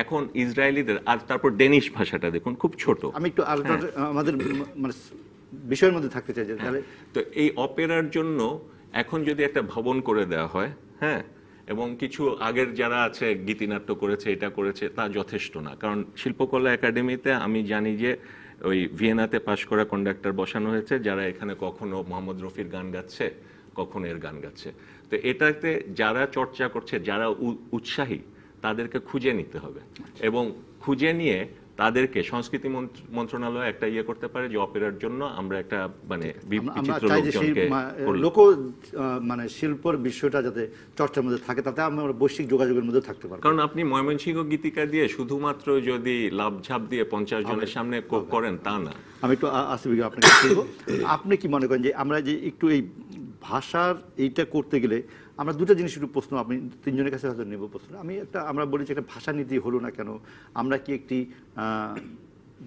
এখন ইসরায়েলিদের, আর তারপর ডেনিশ ভাষাটা দেখুন খুব ছোট। আমি একটু আমাদের মানে বিষয়ের মধ্যে থাকতে চাই। তো এই অপেরার জন্য এখন যদি একটা ভবন করে দেওয়া হয়, হ্যাঁ, এবং কিছু আগের যারা আছে গীতিনাট্য করেছে, এটা করেছে, তা যথেষ্ট না। কারণ শিল্পকলা একাডেমিতে আমি জানি যে ওই ভিয়েনাতে পাশ করা কন্ডাক্টর বসানো হয়েছে, যারা এখানে কখনো মোহাম্মদ রফির গান গাচ্ছে, কখনো এর গান গাচ্ছে। তো এটাতে যারা চর্চা করছে, যারা উৎসাহী, তাদেরকে খুঁজে নিতে হবে এবং খুঁজে নিয়ে তাদেরকে সংস্কৃতি মন্ত্রণালয় একটা ইয়ে করতে পারে যে অপেরার জন্য আমরা একটা মানে বিচিত্র লোকজনকে লোক মানে শিল্পের বিষয়টা যাতে চর্চার মধ্যে থাকে, তাতে আমরা বৈশ্বিক যোগাযোগের মধ্যে থাকতে পারবো। কারণ আপনি ময়মনসিংহ গীতিকা দিয়ে শুধুমাত্র যদি লাভঝাপ দিয়ে 50 জনের সামনে করেন তা না। আমি একটু আসিফ আপনাকে বলবো, আপনি কি মনে করেন যে আমরা যে একটু এই ভাষার এইটা করতে গেলে আমরা দুটো জিনিস একটু প্রশ্ন, আপনি তিনজনের কাছে হয়তো নেব প্রশ্ন। আমরা বলি যে একটা ভাষা নীতি হলো না কেন, আমরা কি একটি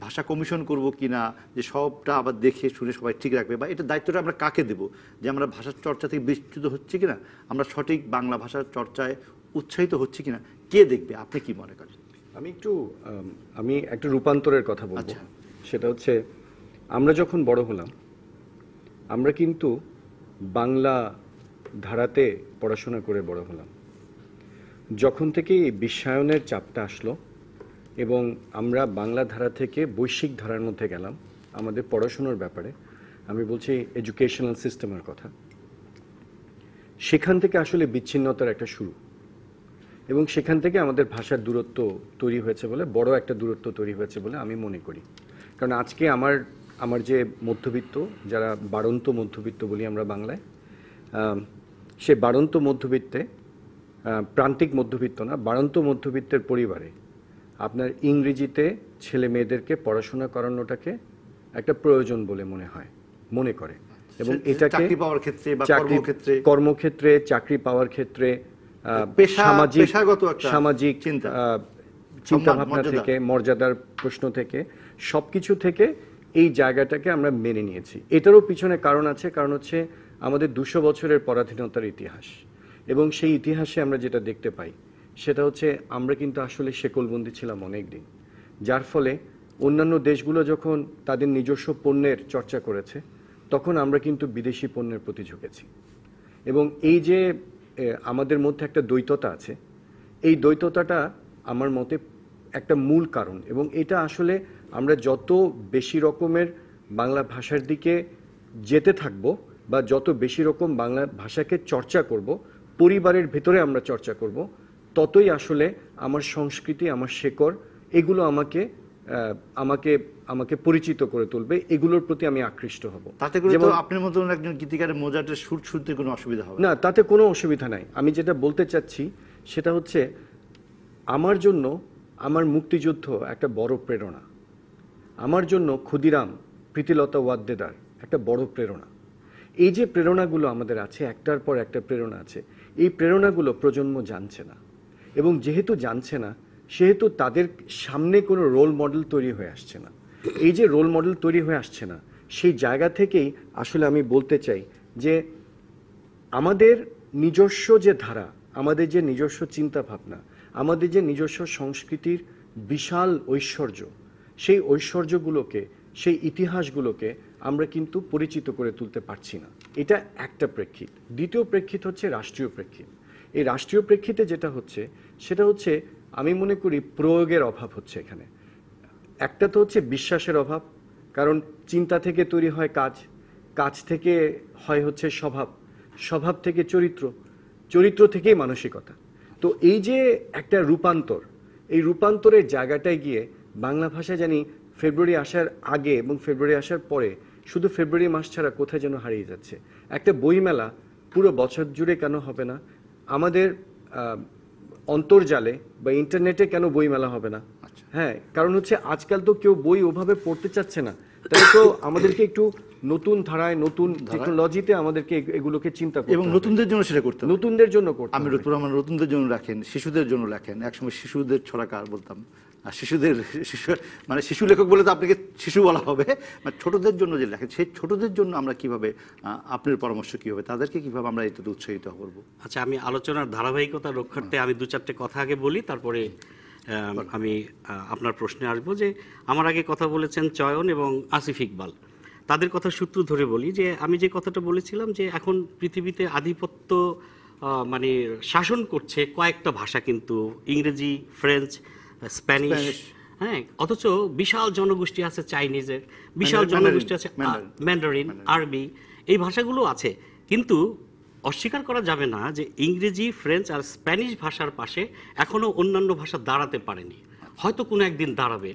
ভাষা কমিশন করব কি না, যে সবটা আবার দেখে শুনে সবাই ঠিক রাখবে, বা এটা দায়িত্বটা আমরা কাকে দেব, যে আমরা ভাষার চর্চা থেকে বিচ্যুত হচ্ছে কিনা, আমরা সঠিক বাংলা ভাষার চর্চায় উৎসাহিত হচ্ছে কিনা, কে দেখবে? আপনি কি মনে করেন? আমি একটা রূপান্তরের কথা বলবো। সেটা হচ্ছে, আমরা যখন বড় হলাম, আমরা কিন্তু বাংলা ধারাতে পড়াশোনা করে বড় হলাম। যখন থেকে এই বিশ্বায়নের চাপটা আসলো এবং আমরা বাংলা ধারা থেকে বৈশ্বিক ধারার মধ্যে গেলাম আমাদের পড়াশোনার ব্যাপারে, আমি বলছি এডুকেশনাল সিস্টেমের কথা, সেখান থেকে আসলে বিচ্ছিন্নতার একটা শুরু, এবং সেখান থেকে আমাদের ভাষার দূরত্ব তৈরি হয়েছে বলে, বড় একটা দূরত্ব তৈরি হয়েছে বলে আমি মনে করি। কারণ আজকে আমার যে মধ্যবিত্ত, যারা বাড়ন্ত মধ্যবিত্ত বলি আমরা বাংলায়, সে বাড়ন্ত মধ্যবিত্তে, প্রান্তিক মধ্যবিত্ত না, বাড়ন্ত মধ্যবিত্তের পরিবারে আপনার ইংরেজিতে ছেলে মেয়েদেরকে পড়াশোনা করানোটাকে একটা প্রয়োজন বলে মনে করে, এবং এটাকে কর্মক্ষেত্রে, চাকরি পাওয়ার ক্ষেত্রে সামাজিক চিন্তা ভাবনা থেকে, মর্যাদার প্রশ্ন থেকে, সবকিছু থেকে এই জায়গাটাকে আমরা মেনে নিয়েছি। এটারও পিছনে কারণ আছে, কারণ হচ্ছে আমাদের 200 বছরের পরাধীনতার ইতিহাস, এবং সেই ইতিহাসে আমরা যেটা দেখতে পাই সেটা হচ্ছে আমরা কিন্তু আসলে শেকলবন্দি ছিলাম অনেক দিন, যার ফলে অন্যান্য দেশগুলো যখন তাদের নিজস্ব পণ্যের চর্চা করেছে তখন আমরা কিন্তু বিদেশি পণ্যের প্রতি ঝুঁকেছি। এবং এই যে আমাদের মধ্যে একটা দ্বৈততা আছে, এই দ্বৈততাটা আমার মতে একটা মূল কারণ। এবং এটা আসলে আমরা যত বেশি রকমের বাংলা ভাষার দিকে যেতে থাকব বা যত বেশি রকম বাংলা ভাষাকে চর্চা করব, পরিবারের ভেতরে আমরা চর্চা করব, ততই আসলে আমার সংস্কৃতি, আমার শেকড়, এগুলো আমাকে আমাকে আমাকে পরিচিত করে তুলবে, এগুলোর প্রতি আমি আকৃষ্ট হব। তাতে করে তো আপনার মতো একজন গীতিকারের মোজাটের সুর শুনতে কোনো অসুবিধা হবে না, তাতে কোনো অসুবিধা নাই। আমি যেটা বলতে চাচ্ছি সেটা হচ্ছে আমার জন্য আমার মুক্তিযুদ্ধ একটা বড় প্রেরণা, আমার জন্য ক্ষুদিরাম, প্রীতিলতা ওয়াদ্দেদার একটা বড় প্রেরণা। এই যে প্রেরণাগুলো আমাদের আছে, একটার পর একটা প্রেরণা আছে, এই প্রেরণাগুলো প্রজন্ম জানছে না, এবং যেহেতু জানছে না সেহেতু তাদের সামনে কোনো রোল মডেল তৈরি হয়ে আসছে না। এই যে রোল মডেল তৈরি হয়ে আসছে না, সেই জায়গা থেকেই আসলে আমি বলতে চাই যে আমাদের নিজস্ব যে ধারা, আমাদের যে নিজস্ব চিন্তা ভাবনা, আমাদের যে নিজস্ব সংস্কৃতির বিশাল ঐশ্বর্য, সেই ঐশ্বর্যগুলোকে, সেই ইতিহাসগুলোকে আমরা কিন্তু পরিচিত করে তুলতে পারছি না। এটা একটা প্রেক্ষিত। দ্বিতীয় প্রেক্ষিত হচ্ছে রাষ্ট্রীয় প্রেক্ষিত। এই রাষ্ট্রীয় প্রেক্ষিতে যেটা হচ্ছে সেটা হচ্ছে আমি মনে করি প্রয়োগের অভাব হচ্ছে এখানে। একটা তো হচ্ছে বিশ্বাসের অভাব, কারণ চিন্তা থেকে তৈরি হয় কাজ, কাজ থেকে হয় হচ্ছে স্বভাব, স্বভাব থেকে চরিত্র, চরিত্র থেকেই মানসিকতা। তো এই যে একটা রূপান্তর, এই রূপান্তরের জায়গাটায় গিয়ে বাংলা ভাষা জানি ফেব্রুয়ারি আসার আগে এবং ফেব্রুয়ারি আসার পরে শুধু ফেব্রুয়ারি মাস ছাড়া কোথায় যেন হারিয়ে যাচ্ছে। একটা বইমেলা পুরো বছর জুড়ে কেন হবে না? আমাদের অন্তর্জালে বা ইন্টারনেটে কেন বইমেলা হবে না? হ্যাঁ, কারণ হচ্ছে আজকাল তো কেউ বই ওভাবে পড়তে চাচ্ছে না, তাই তো আমাদেরকে একটু নতুন ধারায়, নতুন টেকনোলজিতে আমাদেরকে এগুলোকে চিন্তা করতে এবং নতুনদের জন্য সেটা করতে হবে। নতুনদের জন্য করতে আমি লুৎফর রহমান নতুনদের জন্য রাখেন, শিশুদের জন্য লেখেন। একসময় শিশুদের ছড়াকার বলতাম, আর শিশুদের মানে শিশু লেখক বলে তো আপনাকে শিশু বলা হবে, মানে ছোটদের জন্য যে লেখেন, সেই ছোটদের জন্য আমরা কিভাবে, আপনার পরামর্শ কি হবে, তাদেরকে কিভাবে আমরা এটাতে উৎসাহিত করব? আচ্ছা, আমি আলোচনার ধারাবাহিকতা রক্ষার্থে আমি 2-4টে কথা আগে বলি, তারপরে আমি আপনার প্রশ্নে আসবো। যে আমার আগে কথা বলেছেন চয়ন এবং আসিফ ইকবাল, তাদের কথা সূত্র ধরে বলি যে আমি যে কথাটা বলেছিলাম যে এখন পৃথিবীতে আধিপত্য মানে শাসন করছে কয়েকটা ভাষা, কিন্তু ইংরেজি, ফ্রেঞ্চ, স্প্যানিশ, হ্যাঁ, অথচ বিশাল জনগোষ্ঠী আছে চাইনিজের, বিশাল জনগোষ্ঠী আছে ম্যান্ডারিন, আরবি, এই ভাষাগুলো আছে। কিন্তু অস্বীকার করা যাবে না যে ইংরেজি, ফ্রেঞ্চ আর স্প্যানিশ ভাষার পাশে এখনো অন্যান্য ভাষা দাঁড়াতে পারেনি, হয়তো কোনো একদিন দাঁড়াবে।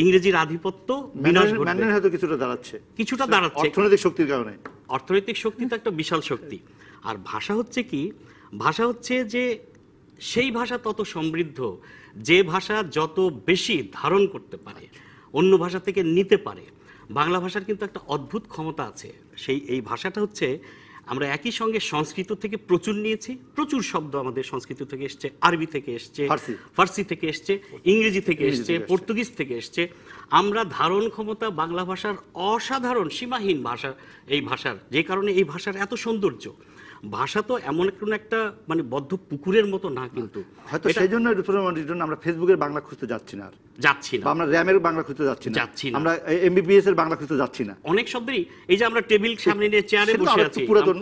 ইংরেজির আধিপত্য বিনাশ ঘটবে, হয়তো কিছুটা দাঁড়াচ্ছে, কিছুটা দাঁড়াচ্ছে অর্থনৈতিক শক্তির কারণে। অর্থনৈতিক শক্তি তো একটা বিশাল শক্তি। আর ভাষা হচ্ছে কি? ভাষা হচ্ছে যে সেই ভাষা তত সমৃদ্ধ যে ভাষা যত বেশি ধারণ করতে পারে, অন্য ভাষা থেকে নিতে পারে। বাংলা ভাষার কিন্তু একটা অদ্ভুত ক্ষমতা আছে। এই ভাষাটা হচ্ছে আমরা একই সঙ্গে সংস্কৃত থেকে প্রচুর নিয়েছি, প্রচুর শব্দ আমাদের সংস্কৃত থেকে এসছে, আরবি থেকে এসছে, ফার্সি থেকে এসছে, ইংরেজি থেকে এসছে, পর্তুগিজ থেকে এসছে। আমরা ধারণ ক্ষমতা বাংলা ভাষার অসাধারণ, সীমাহীন ভাষা এই ভাষার, যে কারণে এই ভাষার এত সৌন্দর্য। ভাষা তো এমন একটা মানে বদ্ধ পুকুরের মতো না, কিন্তু হয়তো সেই জন্য আমরা ফেসবুকের বাংলা খুঁজতে যাচ্ছি না, আমরা র্যামের বাংলা খুঁজতে যাচ্ছি না, আমরা এমবিবিএস এর বাংলা খুঁজতে যাচ্ছি না। অনেক শব্দই এই যে আমরা টেবিল সামনে নিয়ে চেয়ারে বসে আছি, পুরাতন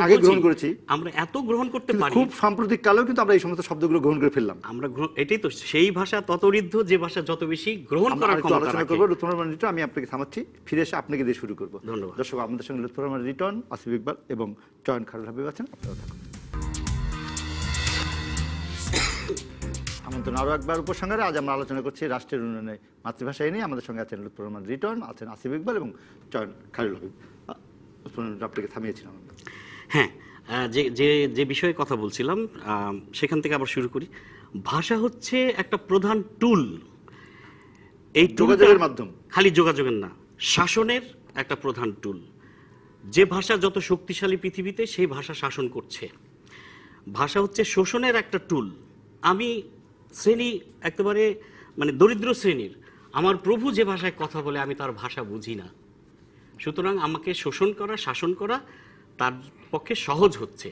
আগে গ্রহণ করেছি, আমরা এত গ্রহণ করতে পারি, খুব সাম্প্রতিক কালেও কিন্তু আমরা এই সমস্ত শব্দগুলো গ্রহণ করে ফেললাম। আমরা এটাই তো, সেই ভাষা তত ঋদ্ধ যে ভাষা যত বেশি গ্রহণ করার ক্ষমতা রাখে। আলোচনা করব লুৎফর রহমান রিটন, আমি আপনাকে থামাচ্ছি, ফিরে এসে আপনাকে দিয়ে শুরু করব। ধন্যবাদ। দর্শক, আমাদের সঙ্গে লুৎফর রহমান রিটন, আসিফ ইকবাল এবং চয়ন খায়রুল হাবিব আছেন। আপনারা থাকুন। আমন্ত্রণ আরও একবার উপসংহারে। আজ আমরা আলোচনা করছি রাষ্ট্রের উন্নয়নে মাতৃভাষায় নিয়ে। আমাদের সঙ্গে আছেন লুৎফর রহমান রিটন, আছেন আসিফ ইকবাল এবং চয়ন খায়রুল হাবিব। আপনাকে থামিয়েছিলাম। হ্যাঁ, যে বিষয়ে কথা বলছিলাম সেখান থেকে আবার শুরু করি। ভাষা হচ্ছে একটা প্রধান টুল, এই যোগাযোগের মাধ্যম, খালি যোগাযোগের না, শাসনের একটা প্রধান টুল। যে ভাষা যত শক্তিশালী পৃথিবীতে, সেই ভাষা শাসন করছে। ভাষা হচ্ছে শোষণের একটা টুল। আমি শ্রেণী একেবারে মানে দরিদ্র শ্রেণীর, আমার প্রভু যে ভাষায় কথা বলে আমি তার ভাষা বুঝি না, সুতরাং আমাকে শোষণ করা, শাসন করা তার পক্ষে সহজ হচ্ছে।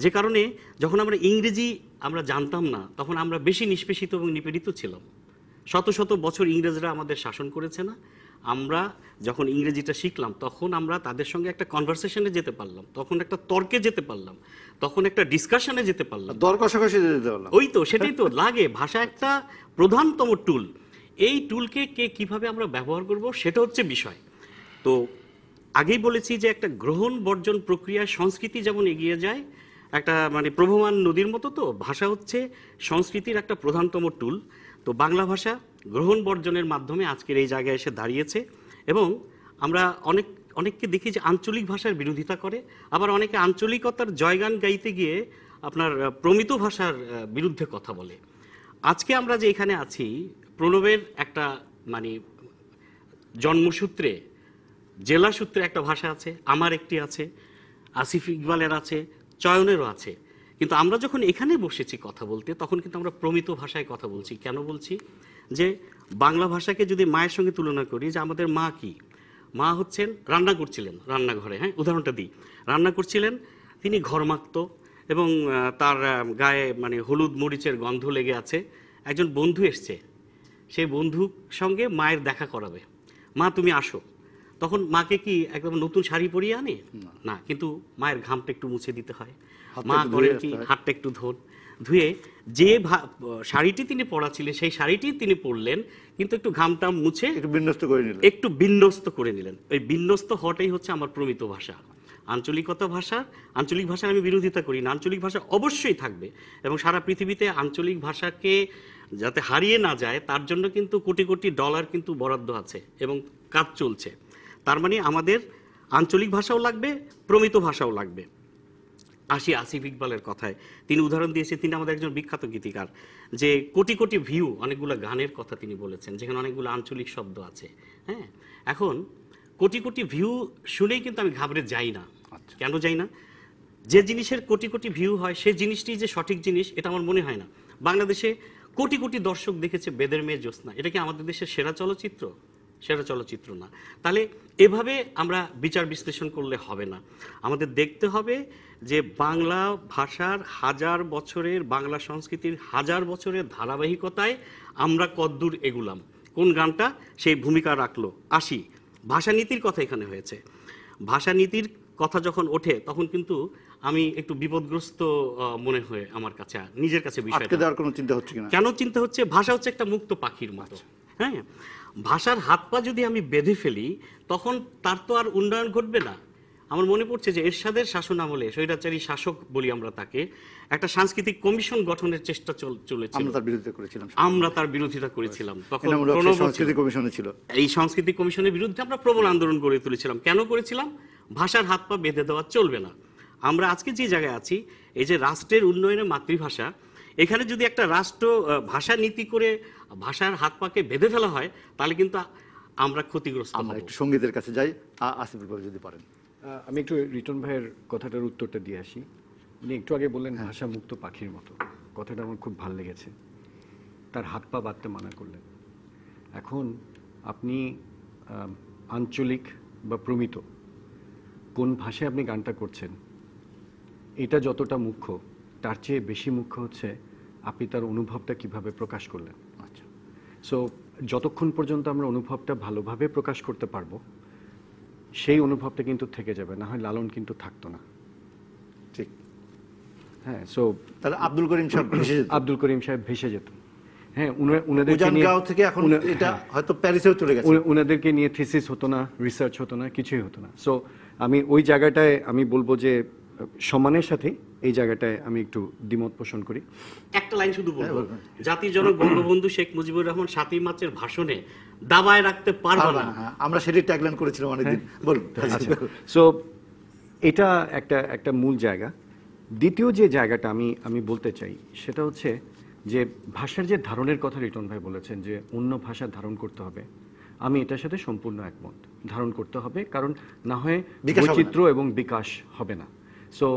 যে কারণে যখন আমরা ইংরেজি আমরা জানতাম না, তখন আমরা বেশি নিষ্পেষিত এবং নিপীড়িত ছিলাম। শত শত বছর ইংরেজরা আমাদের শাসন করেছে না, আমরা যখন ইংরেজিটা শিখলাম তখন আমরা তাদের সঙ্গে একটা কনভারসেশনে যেতে পারলাম, তখন একটা তর্কে যেতে পারলাম, তখন একটা ডিসকাশনে যেতে পারলাম, দর কষাকষি যেতে পারলাম। ওই তো, সেটাই তো লাগে। ভাষা একটা প্রধানতম টুল। এই টুলকে কে কিভাবে আমরা ব্যবহার করব সেটা হচ্ছে বিষয়। তো আগেই বলেছি যে একটা গ্রহণ বর্জন প্রক্রিয়ায় সংস্কৃতি যেমন এগিয়ে যায়, একটা মানে প্রবহমান নদীর মতো, তো ভাষা হচ্ছে সংস্কৃতির একটা প্রধানতম টুল। তো বাংলা ভাষা গ্রহণ বর্জনের মাধ্যমে আজকের এই জায়গায় এসে দাঁড়িয়েছে। এবং আমরা অনেককে দেখি যে আঞ্চলিক ভাষার বিরোধিতা করে, আবার অনেকে আঞ্চলিকতার জয়গান গাইতে গিয়ে আপনার প্রমিত ভাষার বিরুদ্ধে কথা বলে। আজকে আমরা যে এখানে আছি, প্রণবের একটা মানে জন্মসূত্রে, জেলা সূত্রে একটা ভাষা আছে, আমার একটি আছে, আসিফ ইকবালের আছে, চয়নেরও আছে। কিন্তু আমরা যখন এখানে বসেছি কথা বলতে, তখন কিন্তু আমরা প্রমিত ভাষায় কথা বলছি। কেন বলছি? যে বাংলা ভাষাকে যদি মায়ের সঙ্গে তুলনা করি, যে আমাদের মা কি, মা হচ্ছেন রান্না করছিলেন রান্নাঘরে, হ্যাঁ উদাহরণটা দিই, রান্না করছিলেন, তিনি ঘরমাক্ত এবং তার গায়ে মানে হলুদ মরিচের গন্ধ লেগে আছে। একজন বন্ধু এসছে, সেই বন্ধুর সঙ্গে মায়ের দেখা করাবে, মা তুমি আসো। তখন মাকে কি একদম নতুন শাড়ি পরিয়ে আনে না, কিন্তু মায়ের ঘামটা একটু মুছে দিতে হয়। মা করেন কি, হাতটা একটু ধুয়ে যে শাড়িটি তিনি পরা ছিলেন সেই শাড়িটি তিনি পরলেন, কিন্তু একটু ঘামটাম মুছে একটু বিন্যস্ত করে নিলেন। ওই বিন্যস্ত হওয়াটাই হচ্ছে আমার প্রমিত ভাষা। আঞ্চলিক ভাষার আমি বিরোধিতা করি না, আঞ্চলিক ভাষা অবশ্যই থাকবে এবং সারা পৃথিবীতে আঞ্চলিক ভাষাকে যাতে হারিয়ে না যায় তার জন্য কিন্তু কোটি কোটি ডলার কিন্তু বরাদ্দ আছে এবং কাজ চলছে। তার মানে আমাদের আঞ্চলিক ভাষাও লাগবে, প্রমিত ভাষাও লাগবে। আসিফ ইকবালের কথায় তিনি উদাহরণ দিয়েছেন, তিনি আমাদের একজন বিখ্যাত গীতিকার, যে কোটি কোটি ভিউ, অনেকগুলো গানের কথা তিনি বলেছেন যেখানে অনেকগুলো আঞ্চলিক শব্দ আছে। হ্যাঁ, এখন কোটি কোটি ভিউ শুনেই কিন্তু আমি ঘাবড়ে যাই না। কেন যাই না? যে জিনিসের কোটি কোটি ভিউ হয় সেই জিনিসটি যে সঠিক জিনিস এটা আমার মনে হয় না। বাংলাদেশে কোটি কোটি দর্শক দেখেছে বেদের মেয়ে জ্যোৎস্না, এটা কি আমাদের দেশের সেরা চলচ্চিত্র? সেরা চলচ্চিত্র না। তাহলে এভাবে আমরা বিচার বিশ্লেষণ করলে হবে না, আমাদের দেখতে হবে যে বাংলা ভাষার হাজার বছরের, বাংলা সংস্কৃতির হাজার বছরের ধারাবাহিকতায় আমরা কদ্দূর এগুলাম, কোন গানটা সেই ভূমিকা রাখলো। আসি ভাষানীতির কথা এখানে হয়েছে। ভাষানীতির কথা যখন ওঠে তখন কিন্তু আমি একটু বিপদগ্রস্ত মনে হয় আমার কাছে, নিজের কাছে বিষয়টা। কেন চিন্তা হচ্ছে? ভাষা হচ্ছে একটা মুক্ত পাখির মতো। হ্যাঁ, ভাষার হাত পা যদি আমি বেঁধে ফেলি তখন তার তো আর উন্নয়ন ঘটবে না। আমার মনে পড়ছে যে এরশাদের শাসন আমলে, স্বৈরাচারী শাসক বলি আমরা তাকে, একটা সাংস্কৃতিক কমিশন গঠনের চেষ্টা চলেছিল, আমরা তার বিরোধিতা করেছিলাম। তখন এই সংস্কৃতি কমিশনের বিরুদ্ধে আমরা প্রবল আন্দোলন গড়ে তুলেছিলাম। কেন করেছিলাম? ভাষার হাত পা বেঁধে দেওয়া চলবে না। আমরা আজকে যে জায়গায় আছি, এই যে রাষ্ট্রের উন্নয়নে মাতৃভাষা, এখানে যদি একটা রাষ্ট্র ভাষা নীতি করে ভাষার হাত পাকে বেঁধে ফেলা হয় তাহলে কিন্তু আমরা ক্ষতিগ্রস্ত। আমরা একটু সঙ্গীতের কাছে যাই, আসিফ ইকবাল যদি পারেন। আমি একটু রিটন ভাইয়ের কথাটার উত্তরটা দিয়ে আসি। উনি একটু আগে বললেন ভাষা মুক্ত পাখির মতো, কথাটা আমার খুব ভালো লেগেছে। তার হাত পা বাঁধতে মানা করলেন। এখন আপনি আঞ্চলিক বা প্রমিত কোন ভাষায় আপনি গানটা করছেন, এটা যতটা মুখ্য, তার চেয়ে বেশি মুখ্য হচ্ছে আপনি তার অনুভবটা কিভাবে প্রকাশ করলেন। আচ্ছা, সো যতক্ষণ পর্যন্ত আমরা অনুভবটা ভালোভাবে প্রকাশ করতে পারবো সেই অনুভবটা কিন্তু থেকে যাবে, না হয় লালন কিন্তু থাকতো না। ঠিক। হ্যাঁ, সো তাহলে আব্দুল করিম সাহেব ভেসে যেত। হ্যাঁ, উনাদেরকে নিয়ে থিসিস হতো না, রিসার্চ হতো না, কিছুই হতো না। সো আমি ওই জায়গাটায় আমি বলবো যে সম্মানের সাথে এই জায়গাটায় আমি একটু দ্বিমত পোষণ করি। একটা লাইন শুধু বলবো, জাতির জনক বঙ্গবন্ধু শেখ মুজিবুর রহমান 7ই মার্চের ভাষণে দাবায় রাখতে পারবো না, আমরা সেটাই ট্যাগলাইন করেছিলাম অনেকদিন। বলুন। সো এটা একটা মূল জায়গা। দ্বিতীয় যে জায়গাটা আমি বলতে চাই সেটা হচ্ছে যে ভাষার যে ধারণের কথা রিটন ভাই বলেছেন যে অন্য ভাষা ধারণ করতে হবে, আমি এটার সাথে সম্পূর্ণ একমত। ধারণ করতে হবে, কারণ না হয় বৈচিত্র্য এবং বিকাশ হবে না। সো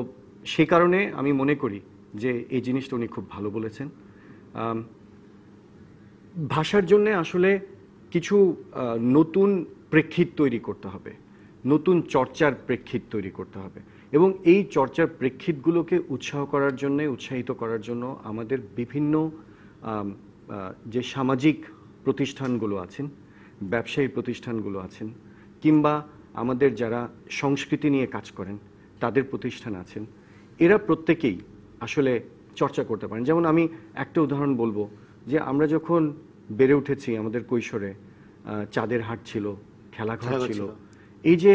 সেই কারণে আমি মনে করি যে এই জিনিসটা উনি খুব ভালো বলেছেন। ভাষার জন্য আসলে কিছু নতুন প্রেক্ষিত তৈরি করতে হবে, নতুন চর্চার প্রেক্ষিত তৈরি করতে হবে, এবং এই চর্চার প্রেক্ষিতগুলোকে উৎসাহিত করার জন্য আমাদের বিভিন্ন যে সামাজিক প্রতিষ্ঠানগুলো আছেন, ব্যবসায়ী প্রতিষ্ঠানগুলো আছেন, কিংবা আমাদের যারা সংস্কৃতি নিয়ে কাজ করেন তাদের প্রতিষ্ঠান আছেন, এরা প্রত্যেকেই আসলে চর্চা করতে পারেন। যেমন আমি একটা উদাহরণ বলবো যে আমরা যখন বেড়ে উঠেছি, আমাদের কৈশোরে চাঁদের হাট ছিল, খেলাঘর ছিল, এই যে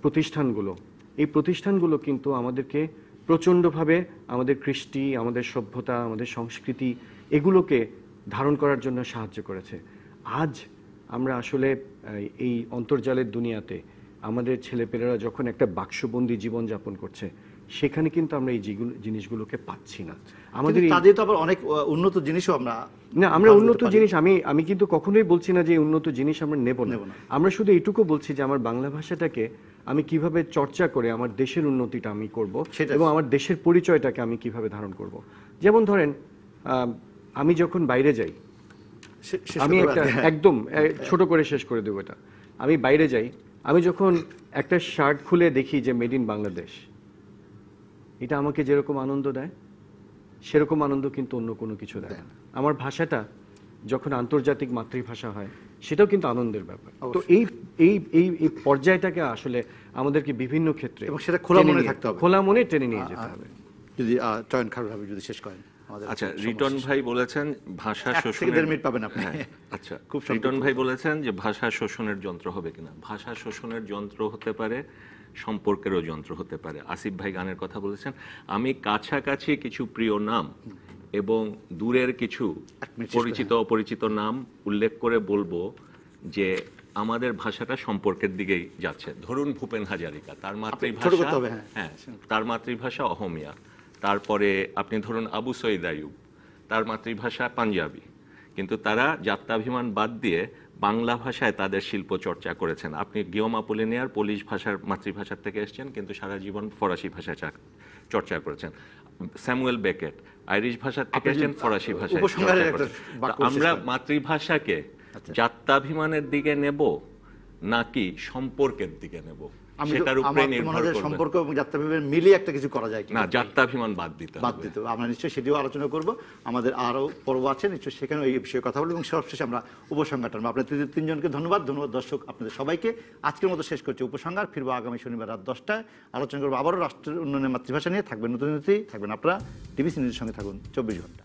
প্রতিষ্ঠানগুলো, এই প্রতিষ্ঠানগুলো কিন্তু আমাদেরকে প্রচণ্ডভাবে আমাদের কৃষ্টি, আমাদের সভ্যতা, আমাদের সংস্কৃতি এগুলোকে ধারণ করার জন্য সাহায্য করেছে। আজ আমরা আসলে এই অন্তর্জালের দুনিয়াতে আমাদের ছেলেপেলেরা যখন একটা বাক্সবন্দি জীবনযাপন করছে, সেখানে কিন্তু আমরা এই জিনিসগুলোকে পাচ্ছি না। আমাদের তাদের তো আবার অনেক উন্নত জিনিসও আমরা উন্নত জিনিস, আমি কিন্তু কখনোই বলছি না যে উন্নত জিনিস আমরা নেব না। আমরা শুধু এইটুকু বলছি যে আমার বাংলা ভাষাটাকে আমি কিভাবে চর্চা করে আমার দেশের উন্নতিটা আমি করব, এবং আমার দেশের পরিচয়টাকে আমি কিভাবে ধারণ করব। যেমন ধরেন আমি যখন বাইরে যাই, আমি একটা একদম ছোট করে শেষ করে দেবো এটা, আমি বাইরে যাই, আমি যখন একটা শার্ট খুলে দেখি যে মেড ইন বাংলাদেশ, এটা আমাকে যেরকম আনন্দ দেয় সেরকম আনন্দ কিন্তু অন্য কোনো কিছু দেয় না। আমার ভাষাটা যখন আন্তর্জাতিক মাতৃভাষা হয়, সেটাও কিন্তু আনন্দের ব্যাপার। তো এই এই এই পর্যায়টাকে আসলে আমাদেরকে বিভিন্ন ক্ষেত্রে এবং সেটা খোলা মনে থাকতে হবে, খোলা মনে টেনে নিয়ে যেতে হবে। যদি চয়ন খারভাবে যদি শেষ করেন। আচ্ছা, রিটন ভাই বলেছেন ভাষা শোষণের, পাবেন আপনি। আচ্ছা, রিটন ভাই বলেছেন যে ভাষা শোষণের যন্ত্র হবে কিনা। ভাষা শোষণের যন্ত্র হতে পারে, সম্পর্কেরও যন্ত্র হতে পারে। আসিফ ভাই গানের কথা বলেছেন। আমি কাছাকাছি কিছু প্রিয় নাম এবং দূরের কিছু পরিচিত অপরিচিত নাম উল্লেখ করে বলবো যে আমাদের ভাষাটা সম্পর্কের দিকেই যাচ্ছে। ধরুন ভূপেন হাজারিকা, তার মাতৃভাষা, হ্যাঁ, তার মাতৃভাষা অহমিয়া। তারপরে আপনি ধরুন আবু সঈদ আইয়ুব, তার মাতৃভাষা পাঞ্জাবি, কিন্তু তারা জাত্যাভিমান বাদ দিয়ে বাংলা ভাষায় তাদের শিল্প চর্চা করেছেন। আপনি গিয়ম আপোলিনিয়ার পোলিশ ভাষার মাতৃভাষার থেকে এসেছেন, কিন্তু সারা জীবন ফরাসি ভাষায় চর্চা করেছেন। স্যামুয়েল বেকেট আইরিশ ভাষার থেকে এসেছেন, ফরাসি ভাষায় চর্চা করেছেন। আমরা মাতৃভাষাকে জাত্যাভিমানের দিকে নেব নাকি সম্পর্কের দিকে নেব, সেটার উপরে নির্ভর করবে। সম্পর্ক এবং জাত্যাভিমান মিলিয়ে একটা কিছু করা যায় না, জাত্যাভিমান বাদ দিতে হবে। আমরা নিশ্চয়ই সেটিও আলোচনা করব। আমাদের আরও পর্ব আছে, নিশ্চয়ই সেখানে এই বিষয়ে কথা বলবো, এবং সবশেষে আমরা উপসংহার টানবো। আপনাদের তিনজনকে ধন্যবাদ দর্শক, আপনাদের সবাইকে আজকের মতো শেষ করছি উপসংহার। ফিরবো আগামী শনিবার রাত 10টায়, আলোচনা করবো আবারও রাষ্ট্রের উন্নয়নের মাতৃভাষা নিয়ে। থাকবেন নতুন থাকবেন আপনারা ডিবিসি নিউজের সঙ্গে থাকুন 24 ঘন্টা।